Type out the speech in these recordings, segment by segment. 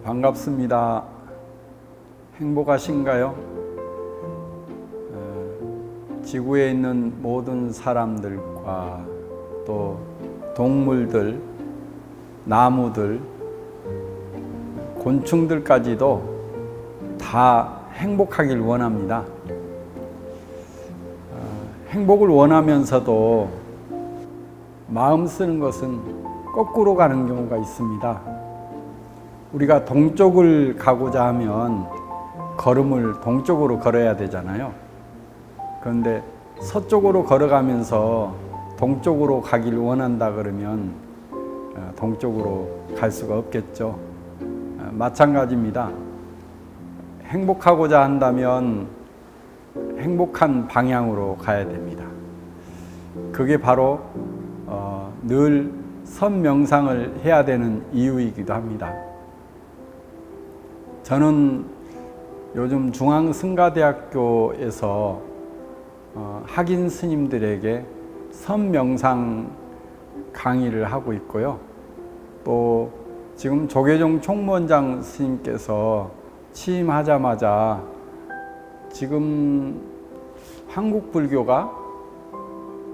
반갑습니다. 행복하신가요? 지구에 있는 모든 사람들과 또 동물들, 나무들, 곤충들까지도 다 행복하길 원합니다. 행복을 원하면서도 마음 쓰는 것은 거꾸로 가는 경우가 있습니다. 우리가 동쪽을 가고자 하면 걸음을 동쪽으로 걸어야 되잖아요. 그런데 서쪽으로 걸어가면서 동쪽으로 가길 원한다 그러면 동쪽으로 갈 수가 없겠죠. 마찬가지입니다. 행복하고자 한다면 행복한 방향으로 가야 됩니다. 그게 바로 늘 선명상을 해야 되는 이유이기도 합니다. 저는 요즘 중앙승가대학교에서 학인 스님들에게 선명상 강의를 하고 있고요. 또 지금 조계종 총무원장 스님께서 취임하자마자 지금 한국 불교가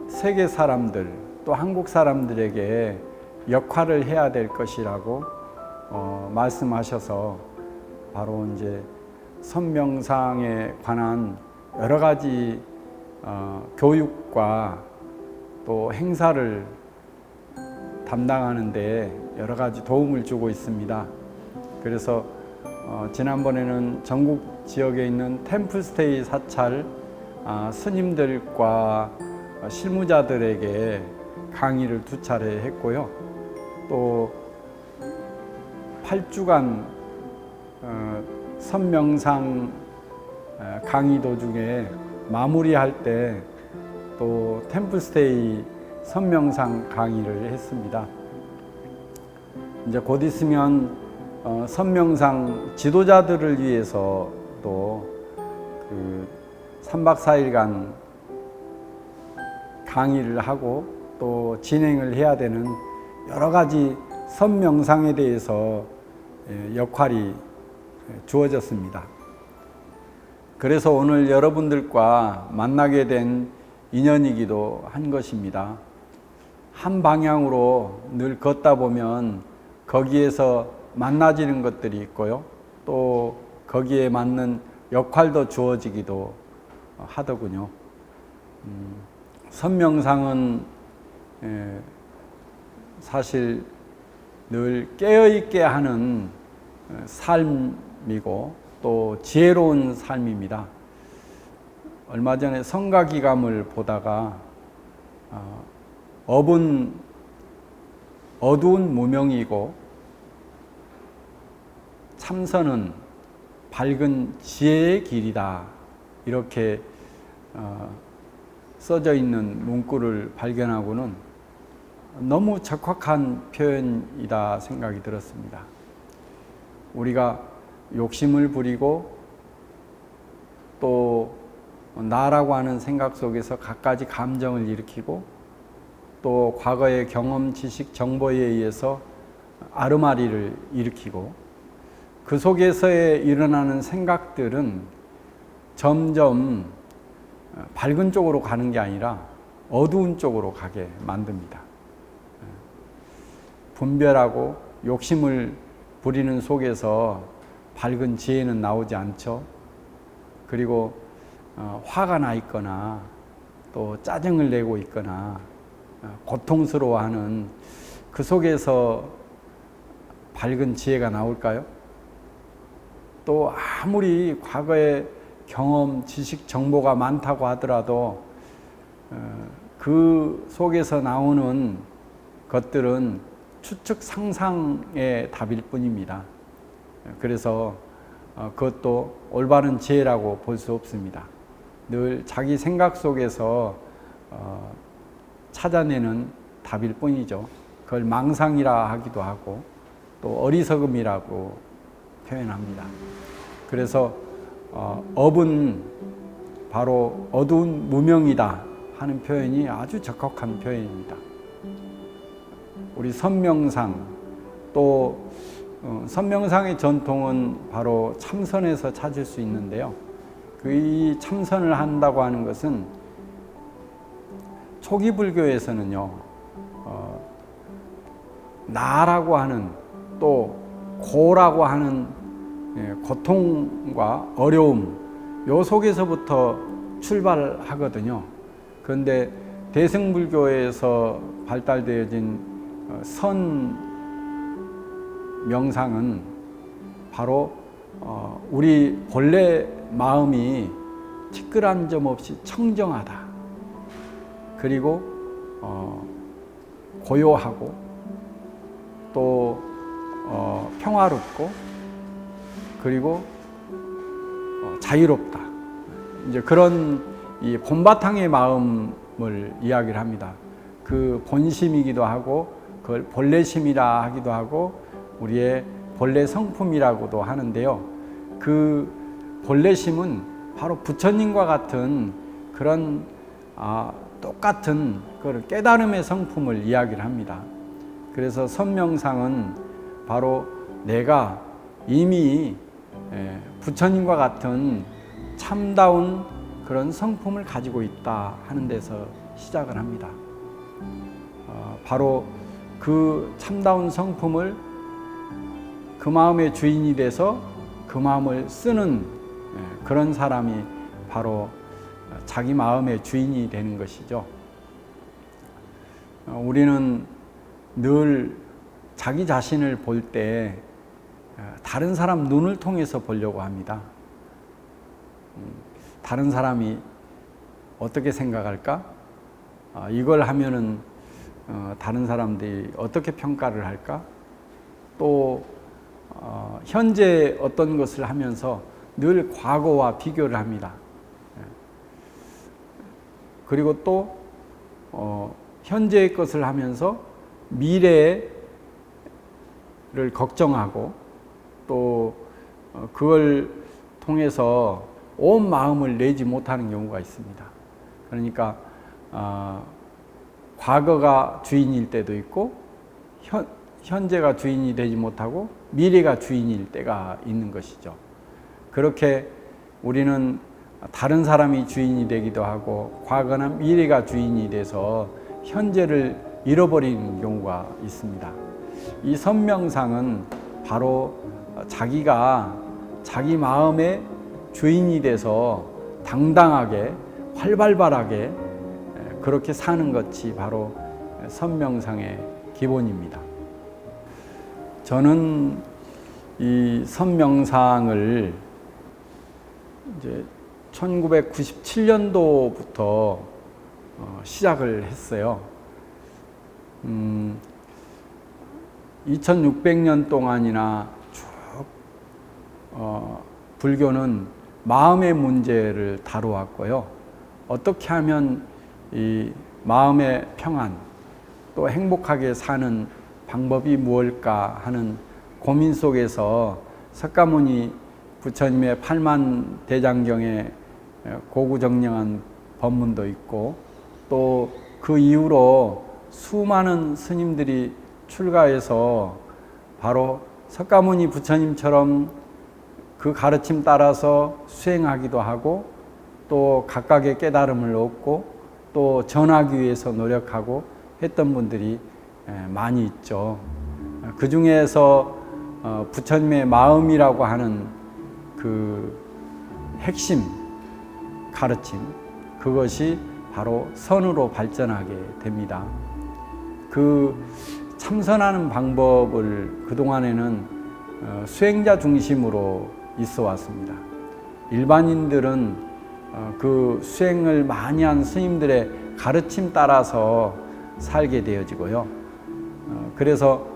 세계 사람들 또 한국 사람들에게 역할을 해야 될 것이라고 말씀하셔서 바로 이제 선명상에 관한 여러 가지 교육과 또 행사를 담당하는 데 여러 가지 도움을 주고 있습니다. 그래서 지난번에는 전국 지역에 있는 템플스테이 사찰 스님들과 실무자들에게 강의를 2차례 했고요. 또 8주간 선명상 강의 도중에 마무리할 때 또 템플스테이 선명상 강의를 했습니다. 이제 곧 있으면 선명상 지도자들을 위해서 또 3박 4일간 강의를 하고 또 진행을 해야 되는 여러 가지 선명상에 대해서 역할이 주어졌습니다. 그래서 오늘 여러분들과 만나게 된 인연이기도 한 것입니다. 한 방향으로 늘 걷다 보면 거기에서 만나지는 것들이 있고요. 또 거기에 맞는 역할도 주어지기도 하더군요. 선명상은 사실 늘 깨어있게 하는 삶이고 또 지혜로운 삶입니다. 얼마 전에 성가기감을 보다가 업은 어두운 무명이고 참선은 밝은 지혜의 길이다, 이렇게 써져 있는 문구를 발견하고는 너무 적확한 표현이다 생각이 들었습니다. 우리가 욕심을 부리고 또 나라고 하는 생각 속에서 갖가지 감정을 일으키고 또 과거의 경험, 지식, 정보에 의해서 아르마리를 일으키고 그 속에서에 일어나는 생각들은 점점 밝은 쪽으로 가는 게 아니라 어두운 쪽으로 가게 만듭니다. 분별하고 욕심을 부리는 속에서 밝은 지혜는 나오지 않죠. 그리고 화가 나 있거나 또 짜증을 내고 있거나 고통스러워하는 그 속에서 밝은 지혜가 나올까요? 또 아무리 과거에 경험, 지식, 정보가 많다고 하더라도 그 속에서 나오는 것들은 추측, 상상의 답일 뿐입니다. 그래서 그것도 올바른 지혜라고 볼 수 없습니다. 늘 자기 생각 속에서 찾아내는 답일 뿐이죠. 그걸 망상이라 하기도 하고 또 어리석음이라고 표현합니다. 그래서 업은 바로 어두운 무명이다 하는 표현이 아주 적확한 표현입니다. 우리 선명상 또 선명상의 전통은 바로 참선에서 찾을 수 있는데요. 이 참선을 한다고 하는 것은 초기 불교에서는요, 나라고 하는 또 고라고 하는 고통과 어려움, 요 속에서부터 출발하거든요. 그런데 대승불교에서 발달되어진 선 명상은 바로 우리 본래 마음이 티끌한 점 없이 청정하다. 그리고 고요하고 또 평화롭고 그리고 자유롭다. 이제 그런 이 본바탕의 마음을 이야기를 합니다. 그 본심이기도 하고 그걸 본래심이라 하기도 하고 우리의 본래 성품이라고도 하는데요. 그 본래심은 바로 부처님과 같은 그런 똑같은 그런 깨달음의 성품을 이야기를 합니다. 그래서 선명상은 바로 내가 이미 부처님과 같은 참다운 그런 성품을 가지고 있다 하는 데서 시작을 합니다. 바로 그 참다운 성품을 그 마음의 주인이 돼서 그 마음을 쓰는 그런 사람이 바로 자기 마음의 주인이 되는 것이죠. 우리는 늘 자기 자신을 볼 때 다른 사람 눈을 통해서 보려고 합니다. 다른 사람이 어떻게 생각할까? 이걸 하면은 다른 사람들이 어떻게 평가를 할까? 또 현재 어떤 것을 하면서 늘 과거와 비교를 합니다. 그리고 또 현재의 것을 하면서 미래를 걱정하고 또 그걸 통해서 온 마음을 내지 못하는 경우가 있습니다. 그러니까 과거가 주인일 때도 있고 현재가 주인이 되지 못하고 미래가 주인일 때가 있는 것이죠. 그렇게 우리는 다른 사람이 주인이 되기도 하고 과거나 미래가 주인이 돼서 현재를 잃어버리는 경우가 있습니다. 이 선명상은 바로 자기가 자기 마음의 주인이 돼서 당당하게 활발하게 그렇게 사는 것이 바로 선명상의 기본입니다. 저는 이 선명상을 이제 1997년도부터 시작을 했어요. 2600년 동안이나 쭉 불교는 마음의 문제를 다루었고요. 어떻게 하면 이 마음의 평안 또 행복하게 사는 방법이 무엇일까 하는 고민 속에서 석가모니 부처님의 팔만대장경에 고구정령한 법문도 있고 또 그 이후로 수많은 스님들이 출가해서 바로 석가모니 부처님처럼 그 가르침 따라서 수행하기도 하고 또 각각의 깨달음을 얻고 또 전하기 위해서 노력하고 했던 분들이 많이 있죠. 그 중에서 부처님의 마음이라고 하는 그 핵심 가르침, 그것이 바로 선으로 발전하게 됩니다. 그 참선하는 방법을 그동안에는 수행자 중심으로 있어 왔습니다. 일반인들은 그 수행을 많이 한 스님들의 가르침 따라서 살게 되어지고요. 그래서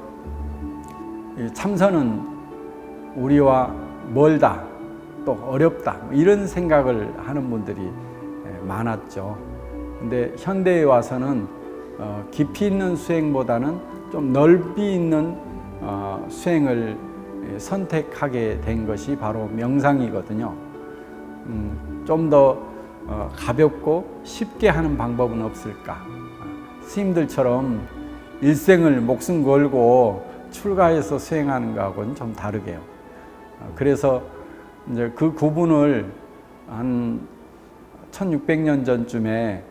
참선은 우리와 멀다, 또 어렵다, 이런 생각을 하는 분들이 많았죠. 근데 현대에 와서는 깊이 있는 수행보다는 좀 넓이 있는 수행을 선택하게 된 것이 바로 명상이거든요. 좀 더 가볍고 쉽게 하는 방법은 없을까? 스님들처럼 일생을 목숨 걸고 출가해서 수행하는 거하고는 좀 다르게요. 그래서 이제 그 구분을 한 1600년 전쯤에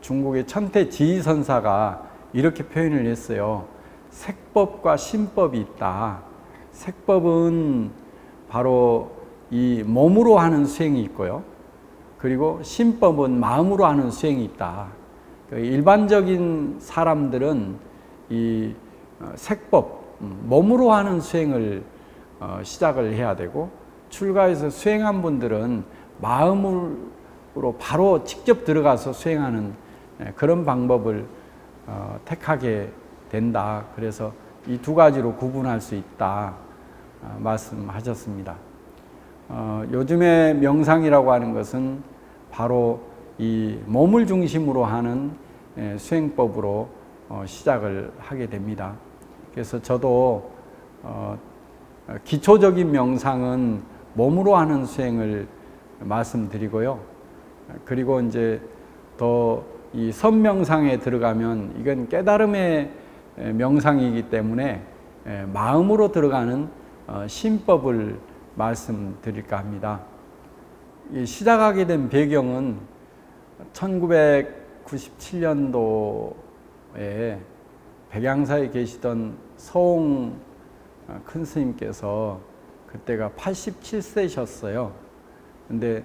중국의 천태 지휘선사가 이렇게 표현을 했어요. 색법과 신법이 있다. 색법은 바로 이 몸으로 하는 수행이 있고요. 그리고 신법은 마음으로 하는 수행이 있다. 일반적인 사람들은 이 색법, 몸으로 하는 수행을 시작을 해야 되고, 출가해서 수행한 분들은 마음으로 바로 직접 들어가서 수행하는 그런 방법을 택하게 된다. 그래서 이 두 가지로 구분할 수 있다 말씀하셨습니다. 요즘에 명상이라고 하는 것은 바로 이 몸을 중심으로 하는 수행법으로 시작을 하게 됩니다. 그래서 저도 기초적인 명상은 몸으로 하는 수행을 말씀드리고요. 그리고 이제 더 이 선명상에 들어가면 이건 깨달음의 명상이기 때문에 마음으로 들어가는 신법을 말씀드릴까 합니다. 시작하게 된 배경은 1997년도에 백양사에 계시던 서홍 큰 스님께서 그때가 87세셨어요. 근데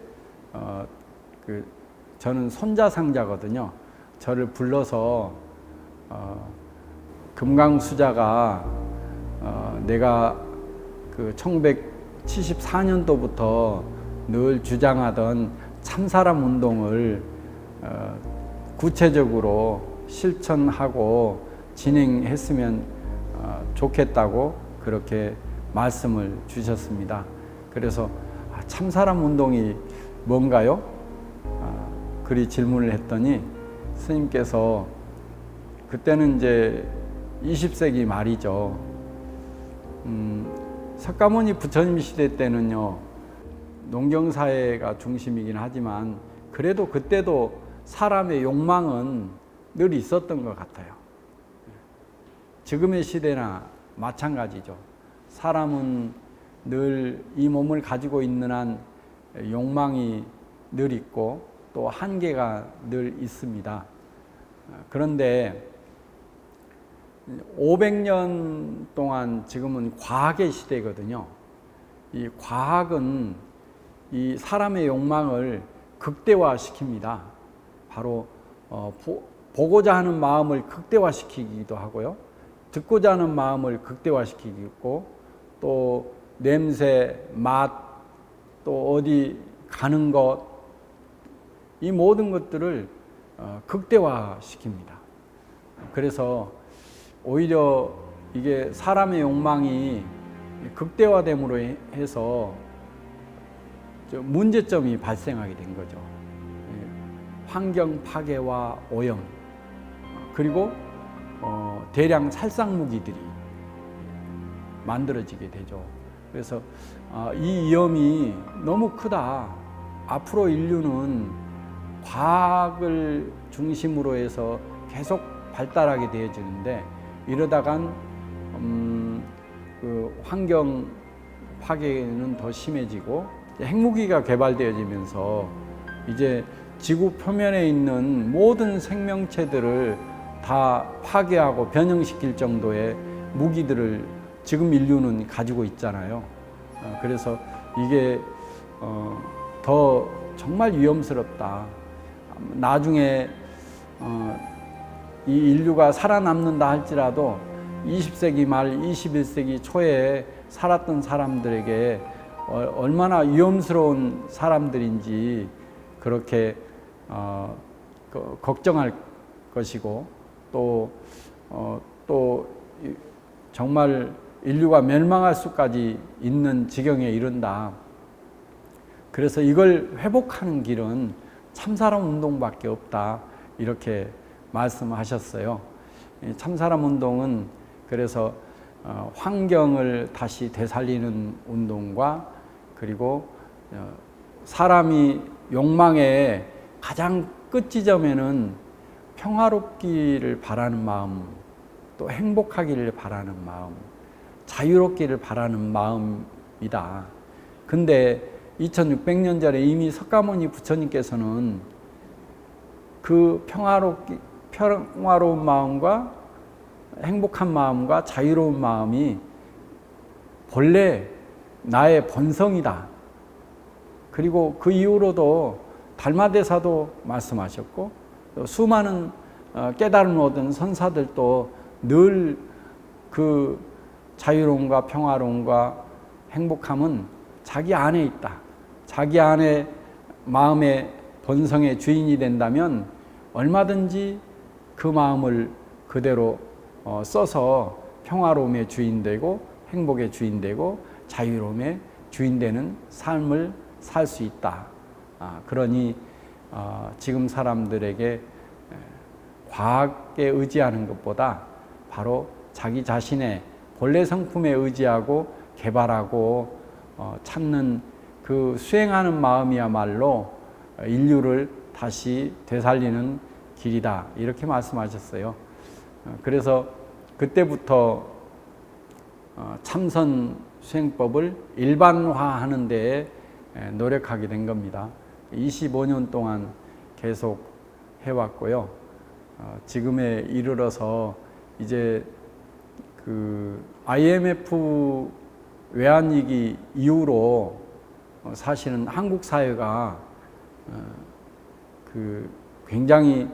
저는 손자상자거든요. 저를 불러서 금강수자가 내가 그 1974년도부터 늘 주장하던 참사람 운동을 구체적으로 실천하고 진행했으면 좋겠다고 그렇게 말씀을 주셨습니다. 그래서 참사람 운동이 뭔가요? 그리 질문을 했더니 스님께서 그때는 이제 20세기 말이죠. 석가모니 부처님 시대 때는요, 농경사회가 중심이긴 하지만 그래도 그때도 사람의 욕망은 늘 있었던 것 같아요. 지금의 시대나 마찬가지죠. 사람은 늘 이 몸을 가지고 있는 한 욕망이 늘 있고 또 한계가 늘 있습니다. 그런데 500년 동안 지금은 과학의 시대거든요. 이 과학은 이 사람의 욕망을 극대화시킵니다. 바로 보고자 하는 마음을 극대화시키기도 하고요. 듣고자 하는 마음을 극대화시키고 또 냄새, 맛, 또 어디 가는 것, 이 모든 것들을 극대화시킵니다. 그래서 오히려 이게 사람의 욕망이 극대화됨으로 해서 문제점이 발생하게 된 거죠. 환경 파괴와 오염, 그리고 대량 살상 무기들이 만들어지게 되죠. 그래서 이 위험이 너무 크다. 앞으로 인류는 과학을 중심으로 해서 계속 발달하게 되어지는데 이러다간 그 환경 파괴는 더 심해지고 핵무기가 개발되어지면서 이제 지구 표면에 있는 모든 생명체들을 다 파괴하고 변형시킬 정도의 무기들을 지금 인류는 가지고 있잖아요. 그래서 이게 더 정말 위험스럽다. 나중에 이 인류가 살아남는다 할지라도 20세기 말 21세기 초에 살았던 사람들에게 얼마나 위험스러운 사람들인지 그렇게 걱정할 것이고 또 정말 인류가 멸망할 수까지 있는 지경에 이른다. 그래서 이걸 회복하는 길은 참사람 운동밖에 없다. 이렇게 말씀하셨어요. 참사람 운동은 그래서 환경을 다시 되살리는 운동과 그리고 사람이 욕망의 가장 끝 지점에는 평화롭기를 바라는 마음도 또 행복하기를 바라는 마음, 자유롭기를 바라는 마음이다. 근데 2600년 전에 이미 석가모니 부처님께서는 그 평화로운 마음과 행복한 마음과 자유로운 마음이 본래 나의 본성이다. 그리고 그 이후로도 달마대사도 말씀하셨고, 수많은 깨달음을 얻은 선사들도 늘 그 자유로움과 평화로움과 행복함은 자기 안에 있다. 자기 안에 마음의 본성의 주인이 된다면 얼마든지 그 마음을 그대로 써서 평화로움의 주인 되고 행복의 주인 되고 자유로움의 주인 되는 삶을 살 수 있다. 그러니 지금 사람들에게 과학에 의지하는 것보다 바로 자기 자신의 본래 성품에 의지하고 개발하고 찾는 그 수행하는 마음이야말로 인류를 다시 되살리는 길이다. 이렇게 말씀하셨어요. 그래서 그때부터 참선 수행법을 일반화하는 데에 노력하게 된 겁니다. 25년 동안 계속 해왔고요. 지금에 이르러서 이제 그 IMF 외환위기 이후로 사실은 한국 사회가 그 굉장히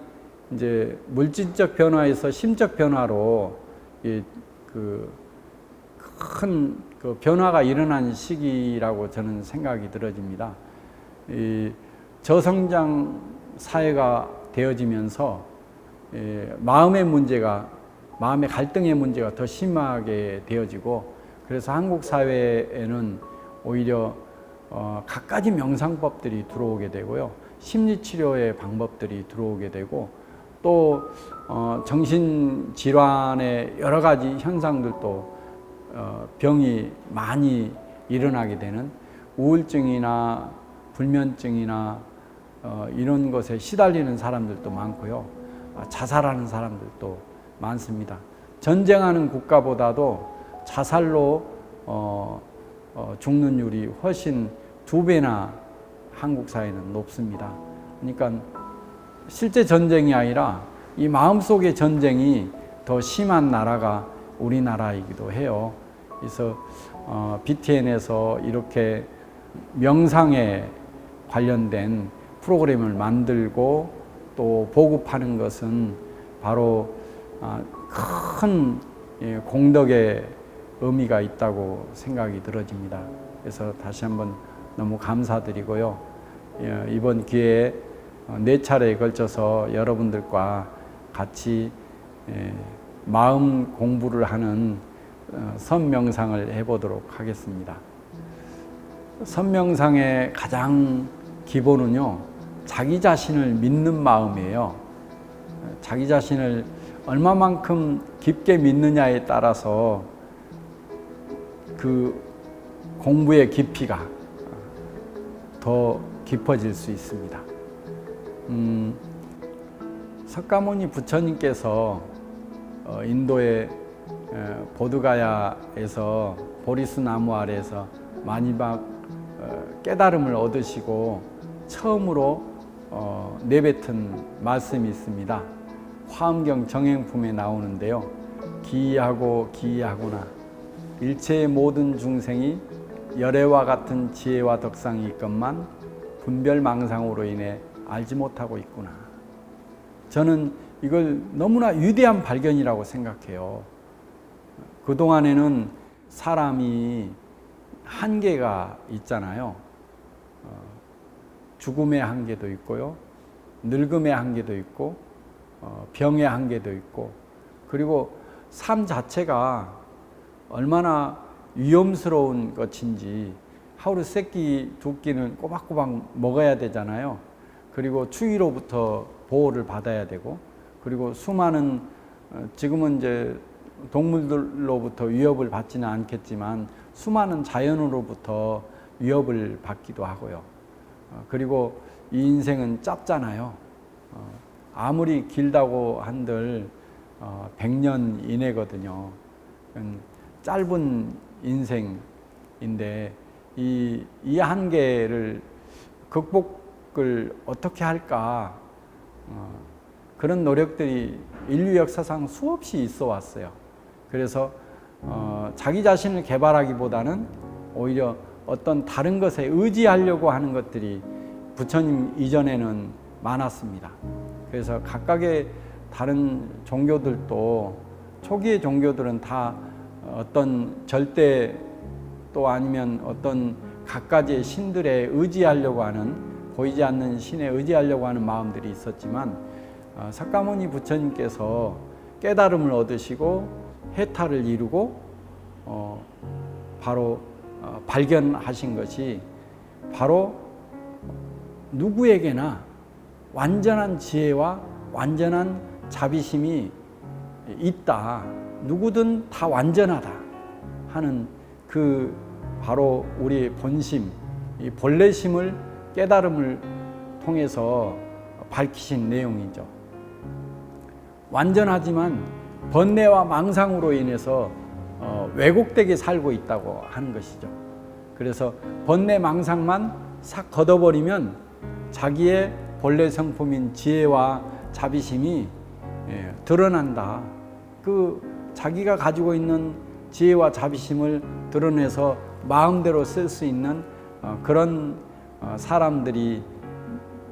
이제 물질적 변화에서 심적 변화로 큰 변화가 일어난 시기라고 저는 생각이 들어집니다. 이 저성장 사회가 되어지면서 마음의 갈등의 문제가 더 심하게 되어지고, 그래서 한국 사회에는 오히려 갖가지 명상법들이 들어오게 되고요, 심리치료의 방법들이 들어오게 되고, 또 정신질환의 여러 가지 현상들도 병이 많이 일어나게 되는 우울증이나 불면증이나 이런 것에 시달리는 사람들도 많고요, 자살하는 사람들도 많습니다. 전쟁하는 국가보다도 자살로 죽는율이 훨씬 2배나 한국 사회는 높습니다. 그러니까 실제 전쟁이 아니라 이 마음속의 전쟁이 더 심한 나라가 우리나라이기도 해요. 그래서 BTN에서 이렇게 명상에 관련된 프로그램을 만들고 또 보급하는 것은 바로 큰 공덕의 의미가 있다고 생각이 들어집니다. 그래서 다시 한번 너무 감사드리고요. 이번 기회에 4차례에 걸쳐서 여러분들과 같이 마음 공부를 하는 선명상을 해보도록 하겠습니다. 선명상의 가장 기본은요, 자기 자신을 믿는 마음이에요. 자기 자신을 얼마만큼 깊게 믿느냐에 따라서 그 공부의 깊이가 더 깊어질 수 있습니다. 석가모니 부처님께서 인도의 보드가야에서 보리수 나무 아래에서 마지막 깨달음을 얻으시고 처음으로 내뱉은 말씀이 있습니다. 화엄경 정행품에 나오는데요. 기이하고 기이하구나. 일체의 모든 중생이 열애와 같은 지혜와 덕상이 있건만 분별망상으로 인해 알지 못하고 있구나. 저는 이걸 너무나 위대한 발견이라고 생각해요. 그동안에는 사람이 한계가 있잖아요. 죽음의 한계도 있고요, 늙음의 한계도 있고, 병의 한계도 있고, 그리고 삶 자체가 얼마나 위험스러운 것인지, 하루 3끼, 2끼는 꼬박꼬박 먹어야 되잖아요. 그리고 추위로부터 보호를 받아야 되고, 그리고 수많은 지금은 이제 동물들로부터 위협을 받지는 않겠지만 수많은 자연으로부터 위협을 받기도 하고요. 그리고 이 인생은 짧잖아요. 아무리 길다고 한들 100년 이내거든요. 짧은 인생인데 이 한계를 극복을 어떻게 할까, 그런 노력들이 인류 역사상 수없이 있어 왔어요. 그래서 자기 자신을 개발하기보다는 오히려 어떤 다른 것에 의지하려고 하는 것들이 부처님 이전에는 많았습니다. 그래서 각각의 다른 종교들도, 초기의 종교들은 다 어떤 절대 또 아니면 어떤 각가지의 신들에 의지하려고 하는, 보이지 않는 신에 의지하려고 하는 마음들이 있었지만, 석가모니 부처님께서 깨달음을 얻으시고 해탈을 이루고 바로 발견하신 것이 바로 누구에게나 완전한 지혜와 완전한 자비심이 있다, 누구든 다 완전하다 하는 그 바로 우리의 본심, 이 본래심을 깨달음을 통해서 밝히신 내용이죠. 완전하지만 번뇌와 망상으로 인해서 왜곡되게 살고 있다고 하는 것이죠. 그래서 번뇌 망상만 싹 걷어버리면 자기의 본래 성품인 지혜와 자비심이 드러난다. 그 자기가 가지고 있는 지혜와 자비심을 드러내서 마음대로 쓸 수 있는 그런 사람들이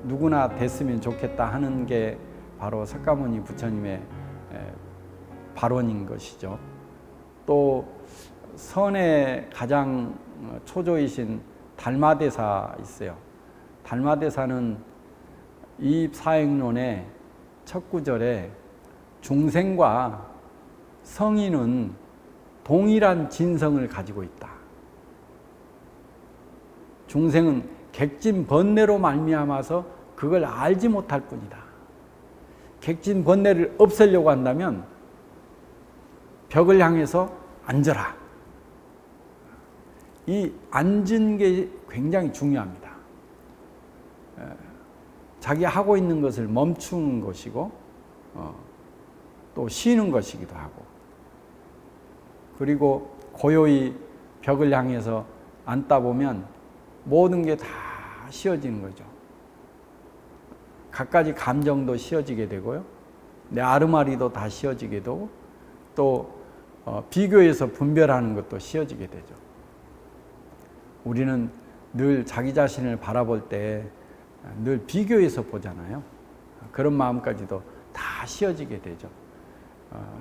누구나 됐으면 좋겠다 하는 게 바로 석가모니 부처님의 발언인 것이죠. 또 선의 가장 초조이신 달마대사 있어요. 달마대사는 이 사행론의 첫 구절에 중생과 성인은 동일한 진성을 가지고 있다. 중생은 객진 번뇌로 말미암아서 그걸 알지 못할 뿐이다. 객진 번뇌를 없애려고 한다면 벽을 향해서 앉아라. 이 앉은 게 굉장히 중요합니다. 자기 하고 있는 것을 멈추는 것이고 또 쉬는 것이기도 하고, 그리고 고요히 벽을 향해서 앉다 보면 모든 게 다 쉬어지는 거죠. 갖가지 감정도 쉬어지게 되고요, 내 아르마리도 다 쉬어지게 되고, 또 비교해서 분별하는 것도 쉬어지게 되죠. 우리는 늘 자기 자신을 바라볼 때 늘 비교해서 보잖아요. 그런 마음까지도 다 쉬어지게 되죠.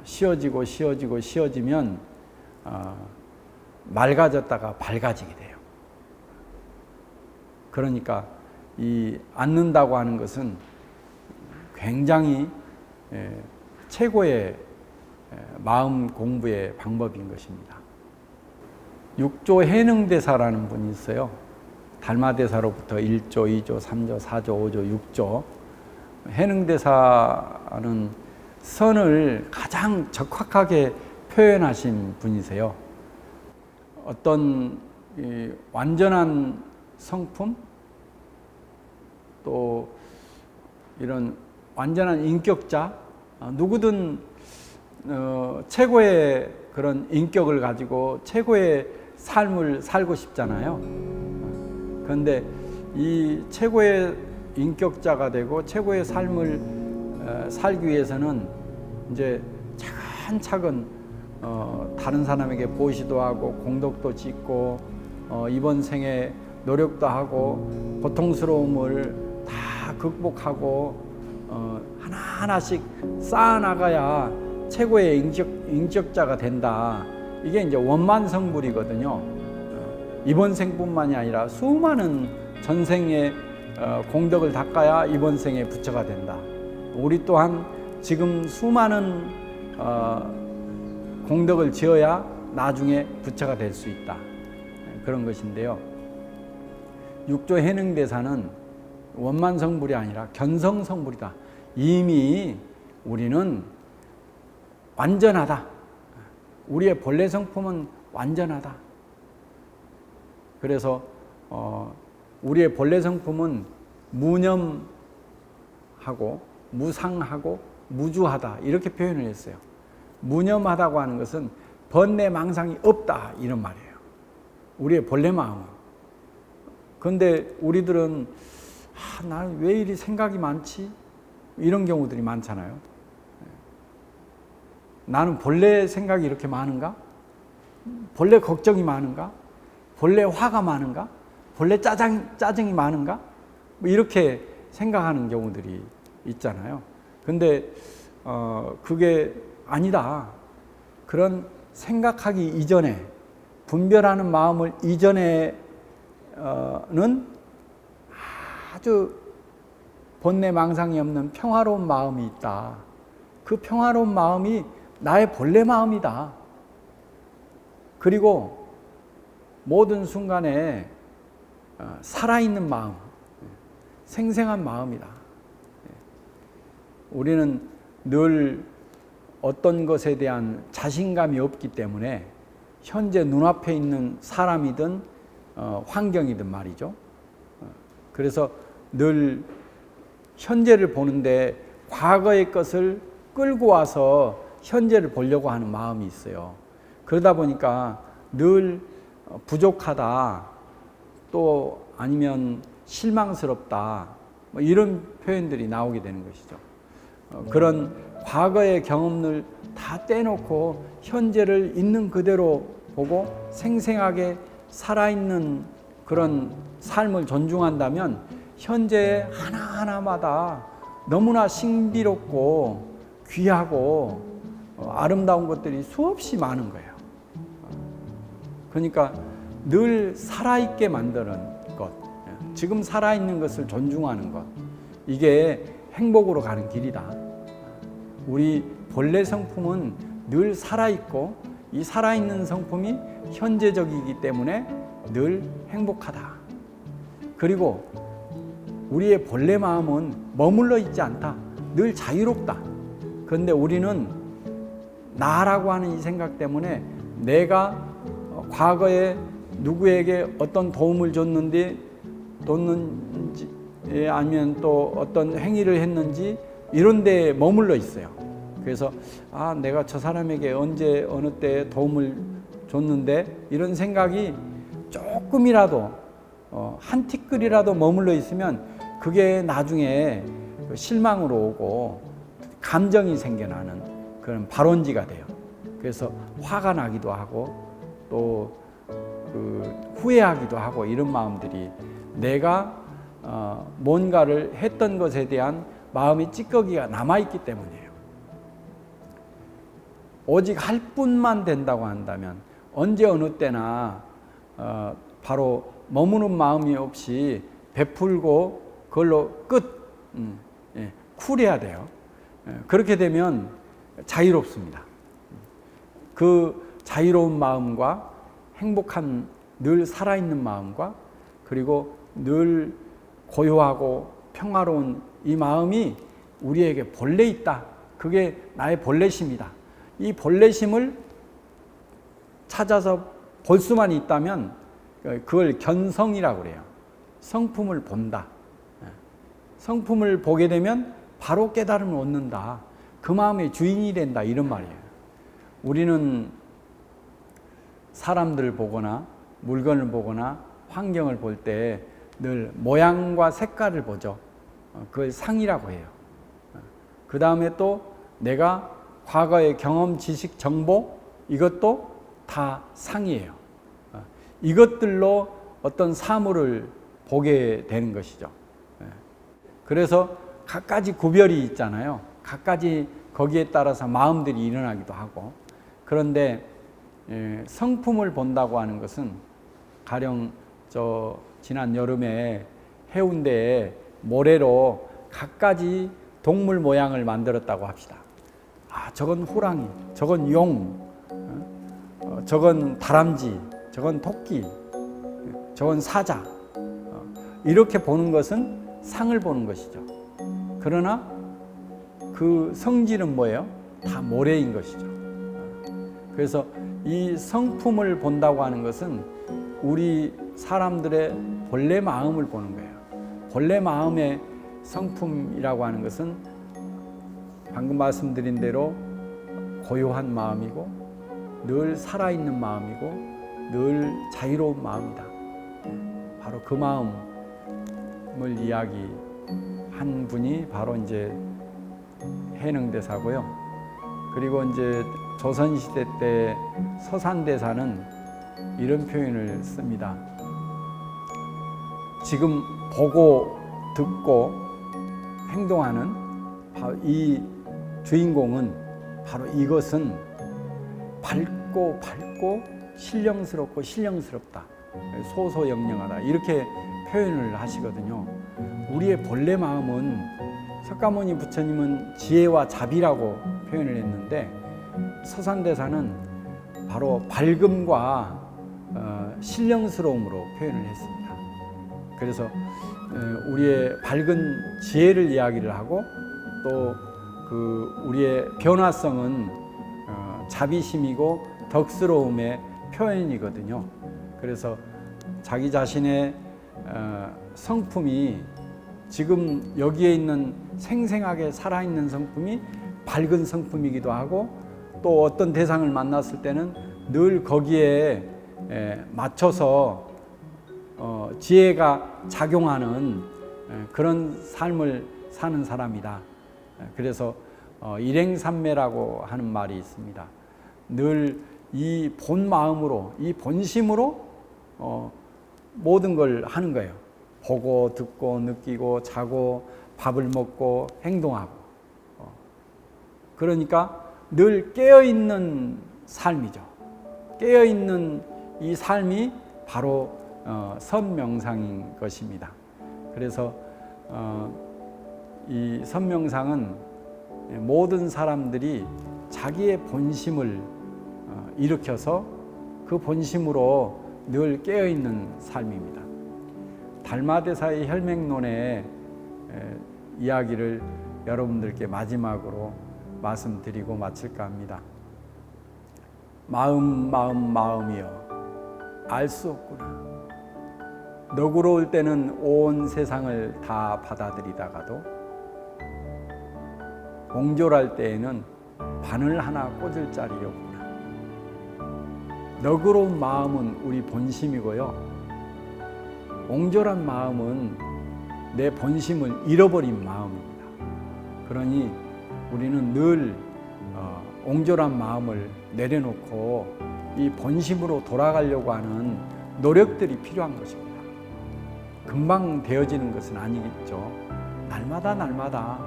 쉬어지고 쉬어지고 쉬어지면 맑아졌다가 밝아지게 돼요. 그러니까 이 앉는다고 하는 것은 굉장히 최고의 마음 공부의 방법인 것입니다. 육조 해능대사라는 분이 있어요. 달마대사로부터 1조, 2조, 3조, 4조, 5조, 6조. 해능대사는 선을 가장 적확하게 표현하신 분이세요. 어떤 완전한 성품, 또 이런 완전한 인격자, 누구든 최고의 그런 인격을 가지고 최고의 삶을 살고 싶잖아요. 그런데 이 최고의 인격자가 되고 최고의 삶을 살기 위해서는 이제 차근차근 다른 사람에게 보시도 하고 공덕도 짓고 이번 생에 노력도 하고 고통스러움을 다 극복하고 하나하나씩 쌓아나가야 최고의 인격자가 된다. 이게 이제 원만성불이거든요. 이번 생뿐만이 아니라 수많은 전생의 공덕을 닦아야 이번 생에 부처가 된다. 우리 또한 지금 수많은 공덕을 지어야 나중에 부처가 될 수 있다. 그런 것인데요. 육조 해능대사는 원만성불이 아니라 견성성불이다. 이미 우리는 완전하다. 우리의 본래 성품은 완전하다. 그래서 우리의 본래 성품은 무념하고 무상하고 무주하다 이렇게 표현을 했어요. 무념하다고 하는 것은 번뇌 망상이 없다 이런 말이에요. 우리의 본래 마음은. 그런데 우리들은 나는 왜 이리 생각이 많지? 이런 경우들이 많잖아요. 나는 본래 생각이 이렇게 많은가? 본래 걱정이 많은가? 본래 화가 많은가? 본래 짜증이 많은가? 뭐 이렇게 생각하는 경우들이 있잖아요. 근데 그게 아니다. 그런 생각하기 이전에, 분별하는 마음을 이전에는 아주 번뇌 망상이 없는 평화로운 마음이 있다. 그 평화로운 마음이 나의 본래 마음이다. 그리고 모든 순간에 살아있는 마음, 생생한 마음이다. 우리는 늘 어떤 것에 대한 자신감이 없기 때문에 현재 눈앞에 있는 사람이든 환경이든 말이죠. 그래서 늘 현재를 보는데 과거의 것을 끌고 와서 현재를 보려고 하는 마음이 있어요. 그러다 보니까 늘 부족하다, 또 아니면 실망스럽다, 뭐 이런 표현들이 나오게 되는 것이죠. 그런 과거의 경험을 다 떼놓고 현재를 있는 그대로 보고 생생하게 살아있는 그런 삶을 존중한다면 현재 하나하나마다 너무나 신비롭고 귀하고 아름다운 것들이 수없이 많은 거예요. 그러니까 늘 살아있게 만드는 것, 지금 살아있는 것을 존중하는 것, 이게 행복으로 가는 길이다. 우리 본래 성품은 늘 살아있고 이 살아있는 성품이 현재적이기 때문에 늘 행복하다. 그리고 우리의 본래 마음은 머물러 있지 않다. 늘 자유롭다. 그런데 우리는 나라고 하는 이 생각 때문에 내가 과거에 누구에게 어떤 도움을 줬는지 아니면 또 어떤 행위를 했는지 이런 데에 머물러 있어요. 그래서 내가 저 사람에게 언제 어느 때 도움을 줬는데 이런 생각이 조금이라도 한 티끌이라도 머물러 있으면 그게 나중에 실망으로 오고 감정이 생겨나는 그런 발원지가 돼요. 그래서 화가 나기도 하고 또 후회하기도 하고 이런 마음들이 내가 뭔가를 했던 것에 대한 마음의 찌꺼기가 남아있기 때문이에요. 오직 할 뿐만 된다고 한다면 언제 어느 때나 바로 머무는 마음이 없이 베풀고 그걸로 끝, 쿨해야 돼요. 그렇게 되면 자유롭습니다. 그 자유로운 마음과 행복한 늘 살아있는 마음과 그리고 늘 고요하고 평화로운 이 마음이 우리에게 본래 있다. 그게 나의 본래심이다. 이 본래심을 찾아서 볼 수만 있다면 그걸 견성이라고 그래요. 성품을 본다. 성품을 보게 되면 바로 깨달음을 얻는다. 그 마음의 주인이 된다. 이런 말이에요. 우리는 사람들을 보거나 물건을 보거나 환경을 볼 때 늘 모양과 색깔을 보죠. 그걸 상이라고 해요. 그 다음에 또 내가 과거의 경험, 지식, 정보 이것도 다 상이에요. 이것들로 어떤 사물을 보게 되는 것이죠. 그래서 각가지 구별이 있잖아요. 각가지 거기에 따라서 마음들이 일어나기도 하고. 그런데 성품을 본다고 하는 것은 가령 지난 여름에 해운대에 모래로 각가지 동물 모양을 만들었다고 합시다. 저건 호랑이, 저건 용, 저건 다람쥐, 저건 토끼, 저건 사자. 이렇게 보는 것은 상을 보는 것이죠. 그러나 그 성질은 뭐예요? 다 모래인 것이죠. 그래서 이 성품을 본다고 하는 것은 우리 사람들의 본래 마음을 보는 거예요. 본래 마음의 성품이라고 하는 것은 방금 말씀드린 대로 고요한 마음이고 늘 살아있는 마음이고 늘 자유로운 마음이다. 바로 그 마음을 이야기한 분이 바로 이제 해능대사고요. 그리고 이제 조선시대 때 서산대사는 이런 표현을 씁니다. 지금 보고 듣고 행동하는 바로 이 주인공은 바로 이것은 밝고 신령스럽고 신령스럽다. 소소영령하다. 이렇게 표현을 하시거든요. 우리의 본래 마음은 석가모니 부처님은 지혜와 자비라고 표현을 했는데 서산대사는 바로 밝음과 신령스러움으로 표현을 했습니다. 그래서 우리의 밝은 지혜를 이야기를 하고 또 그 우리의 변화성은 자비심이고 덕스러움의 표현이거든요. 그래서 자기 자신의 성품이 지금 여기에 있는 생생하게 살아있는 성품이 밝은 성품이기도 하고 또 어떤 대상을 만났을 때는 늘 거기에 맞춰서 지혜가 작용하는 그런 삶을 사는 사람이다. 그래서 일행삼매라고 하는 말이 있습니다. 늘 이 본 마음으로, 이 본심으로 모든 걸 하는 거예요. 보고, 듣고, 느끼고, 자고, 밥을 먹고, 행동하고. 그러니까 늘 깨어있는 삶이죠. 깨어있는 이 삶이 바로 선명상인 것입니다. 그래서 이 선명상은 모든 사람들이 자기의 본심을 일으켜서 그 본심으로 늘 깨어있는 삶입니다. 달마대사의 혈맹론의 이야기를 여러분들께 마지막으로 말씀드리고 마칠까 합니다. 마음이여 알 수 없구나. 너그러울 때는 온 세상을 다 받아들이다가도 옹졸할 때에는 바늘 하나 꽂을 자리 없구나. 너그러운 마음은 우리 본심이고요. 옹졸한 마음은 내 본심을 잃어버린 마음입니다. 그러니 우리는 늘 옹졸한 마음을 내려놓고 이 본심으로 돌아가려고 하는 노력들이 필요한 것입니다. 금방 되어지는 것은 아니겠죠. 날마다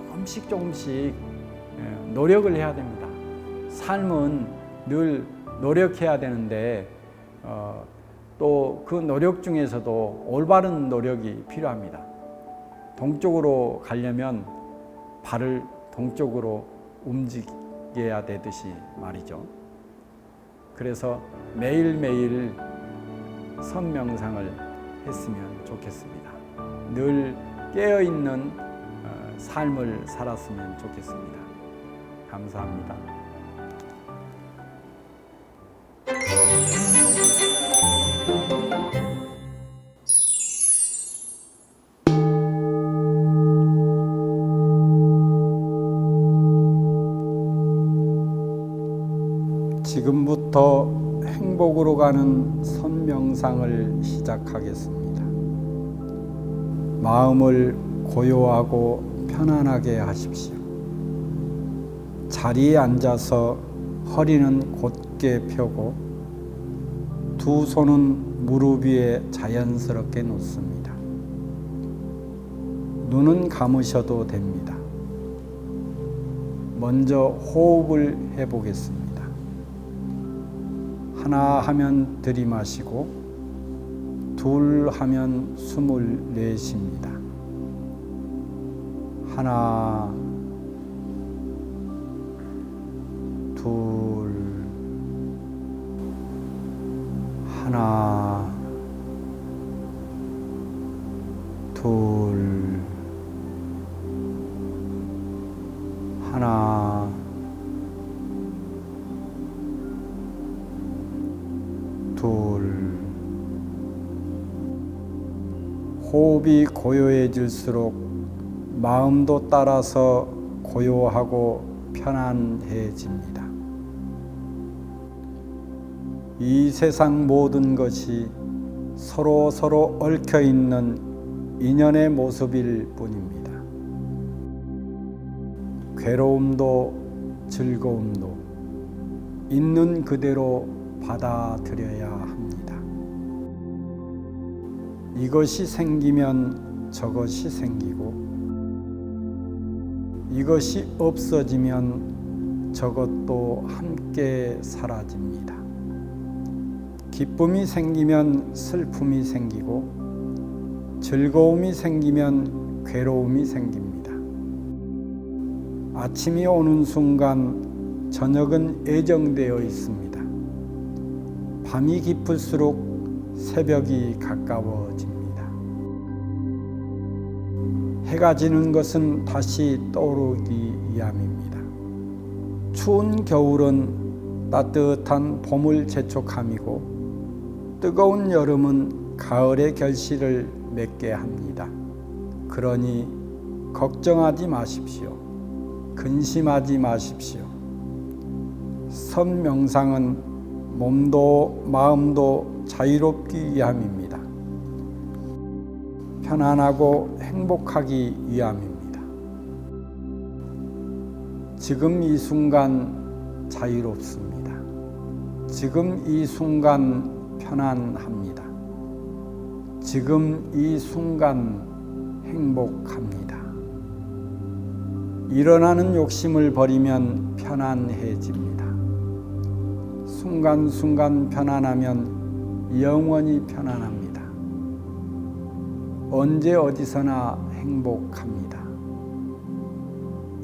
조금씩 노력을 해야 됩니다. 삶은 늘 노력해야 되는데 또 그 노력 중에서도 올바른 노력이 필요합니다. 동쪽으로 가려면 발을 동쪽으로 움직여야 되듯이 말이죠. 그래서 매일매일 선명상을 했으면 좋겠습니다. 늘 깨어있는 삶을 살았으면 좋겠습니다. 감사합니다. 지금부터 행복으로 가는 선명상을 시작하겠습니다. 마음을 고요하고 편안하게 하십시오. 자리에 앉아서 허리는 곧게 펴고 두 손은 무릎 위에 자연스럽게 놓습니다. 눈은 감으셔도 됩니다. 먼저 호흡을 해보겠습니다. 하나 하면 들이마시고 둘 하면 숨을 내쉽니다. 하나, 둘, 하나, 둘, 하나, 둘. 호흡이 고요해질수록 마음도 따라서 고요하고 편안해집니다. 이 세상 모든 것이 서로 얽혀 있는 인연의 모습일 뿐입니다. 괴로움도 즐거움도 있는 그대로 받아들여야 합니다. 이것이 생기면 저것이 생기고, 이것이 없어지면 저것도 함께 사라집니다. 기쁨이 생기면 슬픔이 생기고, 즐거움이 생기면 괴로움이 생깁니다. 아침이 오는 순간 저녁은 예정되어 있습니다. 밤이 깊을수록 새벽이 가까워집니다. 해가 지는 것은 다시 떠오르기 위함입니다. 추운 겨울은 따뜻한 봄을 재촉함이고, 뜨거운 여름은 가을의 결실을 맺게 합니다. 그러니 걱정하지 마십시오. 근심하지 마십시오. 선명상은 몸도 마음도 자유롭기 위함입니다. 편안하고 행복하기 위함입니다. 지금 이 순간 자유롭습니다. 지금 이 순간 편안합니다. 지금 이 순간 행복합니다. 일어나는 욕심을 버리면 편안해집니다. 순간순간 편안하면 영원히 편안합니다. 언제 어디서나 행복합니다.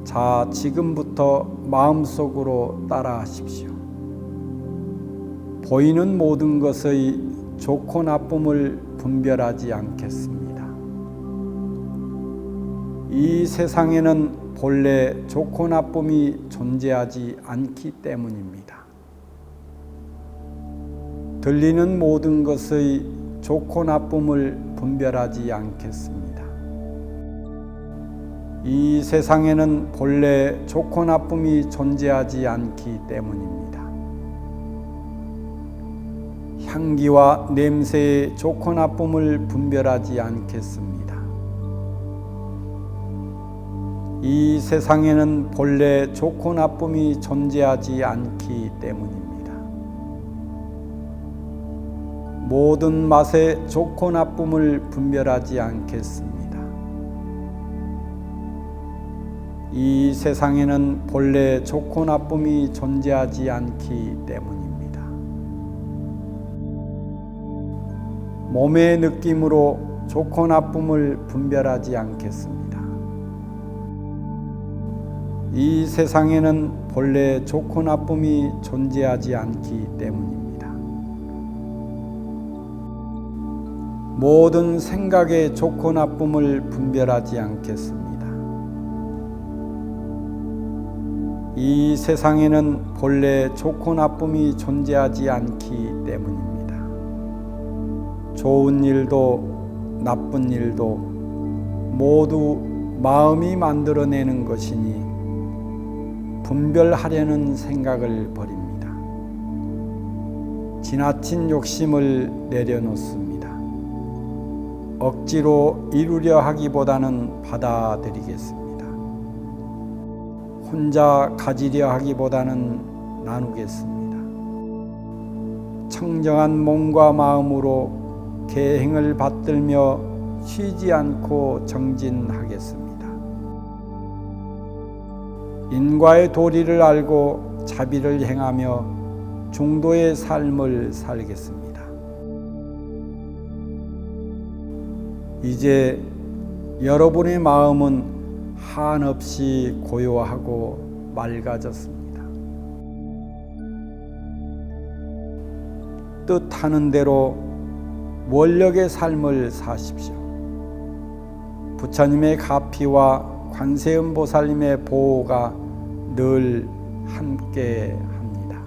자, 지금부터 마음속으로 따라하십시오. 보이는 모든 것의 좋고 나쁨을 분별하지 않겠습니다. 이 세상에는 본래 좋고 나쁨이 존재하지 않기 때문입니다. 들리는 모든 것의 좋고 나쁨을 분별하지 않겠습니다. 이 세상에는 본래 좋고 나쁨이 존재하지 않기 때문입니다. 향기와 냄새의 좋고 나쁨을 분별하지 않겠습니다. 이 세상에는 본래 좋고 나쁨이 존재하지 않기 때문입니다. 모든 맛의 좋고 나쁨을 분별하지 않겠습니다. 이 세상에는 본래 좋고 나쁨이 존재하지 않기 때문입니다. 몸의 느낌으로 좋고 나쁨을 분별하지 않겠습니다. 이 세상에는 본래 좋고 나쁨이 존재하지 않기 때문입니다. 모든 생각의 좋고 나쁨을 분별하지 않겠습니다. 이 세상에는 본래 좋고 나쁨이 존재하지 않기 때문입니다. 좋은 일도 나쁜 일도 모두 마음이 만들어내는 것이니 분별하려는 생각을 버립니다. 지나친 욕심을 내려놓습니다. 억지로 이루려 하기보다는 받아들이겠습니다. 혼자 가지려 하기보다는 나누겠습니다. 청정한 몸과 마음으로 계행을 받들며 쉬지 않고 정진하겠습니다. 인과의 도리를 알고 자비를 행하며 중도의 삶을 살겠습니다. 이제 여러분의 마음은 한없이 고요하고 맑아졌습니다. 뜻하는 대로 원력의 삶을 사십시오. 부처님의 가피와 관세음보살님의 보호가 늘 함께 합니다.